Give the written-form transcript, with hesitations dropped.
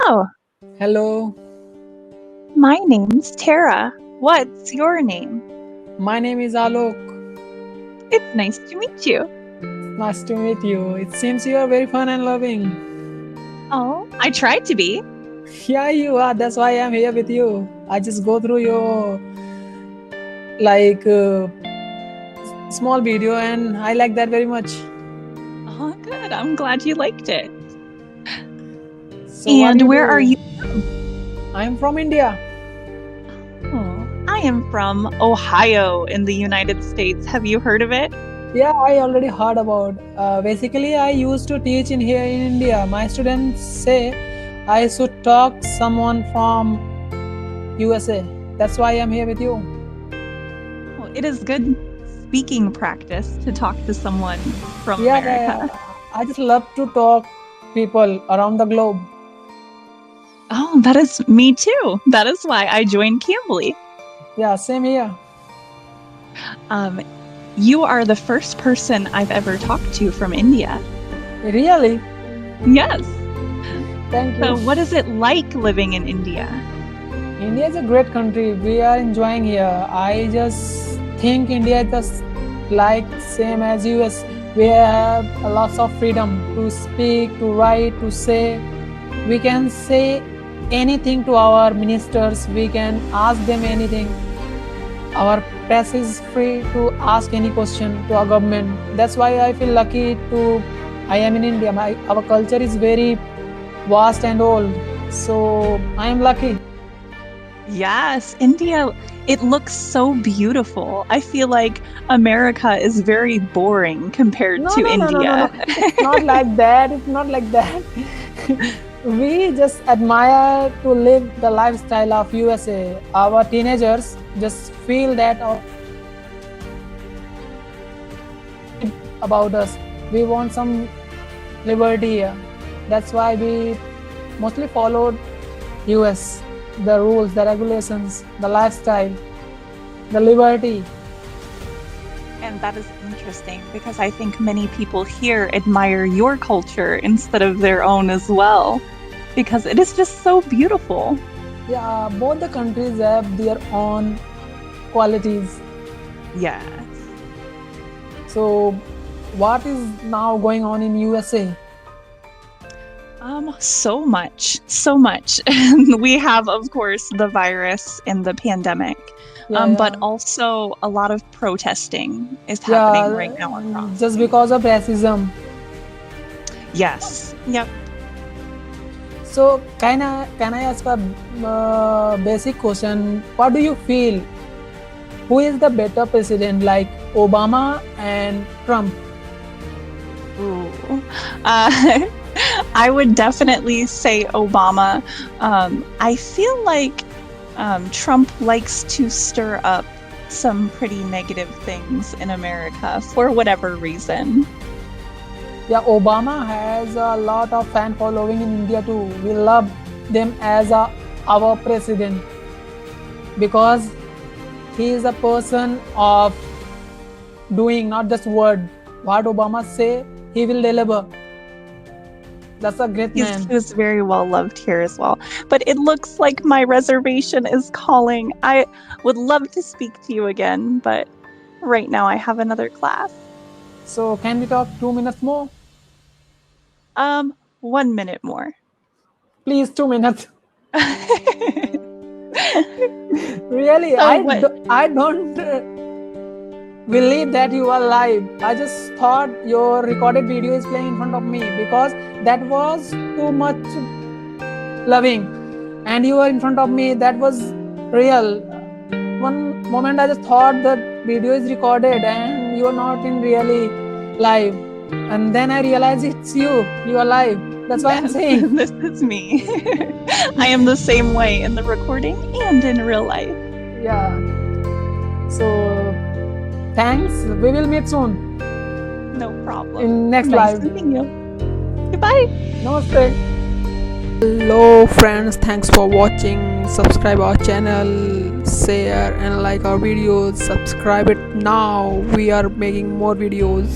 Hello, Hello, my name's Tara. What's your name? my name is Alok. It's nice to meet you. Nice to meet you. It seems you are very fun and loving. Oh, I tried to be. Yeah, you are. That's why I'm here with you. I just go through your like small video and I like that very much. Oh, good. I'm glad you liked it. So what do And you where are do? you? I'm from India. Oh, I am from Ohio in the United States. Have you heard of it? Yeah, I already heard about. Basically, I used to teach in here in India. My students say I should talk someone from USA. That's why I'm here with you. Oh, it is good speaking practice to talk to someone from Yeah, yeah, America. yeah. I just love to talk people around the globe. Oh, that is me too. That is why I joined Cambly. Yeah, same here. Um, you are the first person I've ever talked to from India. Really? Yes. Thank you. So, what is it like living in India? India is a great country. We are enjoying here. I just think India is just like same as US. We have a lots of freedom to speak, to write, to say. We can say anything to our ministers. We can ask them anything. Our press is free to ask any question to our government. That's why I feel lucky to I am in India. Our culture is very vast and old. So I am lucky. Yes, India, it looks so beautiful. I feel like America is very boring compared No, to no, no, no, no, no. India. It's not like that. It's not like that. We just admire to live the lifestyle of USA. Our teenagers just feel that about us. We want some liberty here. That's why we mostly followed US, the rules, the regulations, the lifestyle, the liberty. And that is interesting because I think many people here admire your culture instead of their own as well, because it is just so beautiful. Yeah, both the countries have their own qualities. Yes. So, what is now going on in USA? So much, so much. We have, of course, the virus and the pandemic, Yeah, but yeah, also a lot of protesting is happening right now yeah. across Just the because of US. racism. Yes. Yep. So, can I ask a basic question? What do you feel? Who is the better president, like Obama and Trump? Ooh. I would definitely say Obama. I feel like Trump likes to stir up some pretty negative things in America for whatever reason. Yeah, Obama has a lot of fan following in India too. We love them as our president because he is a person of doing, not just word. What Obama say, he will deliver. That's a great He man. was very well loved here as well. But it looks like my reservation is calling. I would love to speak to you again, but right now I have another class. So can we talk 2 minutes more? 1 minute more. Please, 2 minutes. So Really, what? I don't believe that you are live. I just thought your recorded video is playing in front of me because that was too much loving, and you were in front of me. That was real. One moment I just thought the video is recorded and you are not in really live, and then I realized it's you. You are live. That's why I'm Yes, saying. this is me. I am the same way in the recording and in real life. Yeah. So thanks. We will meet soon No problem. in next Nice live. meeting you. Goodbye. Namaste. Hello friends, thanks for watching. Subscribe our channel, share and like our videos. Subscribe it now. We are making more videos.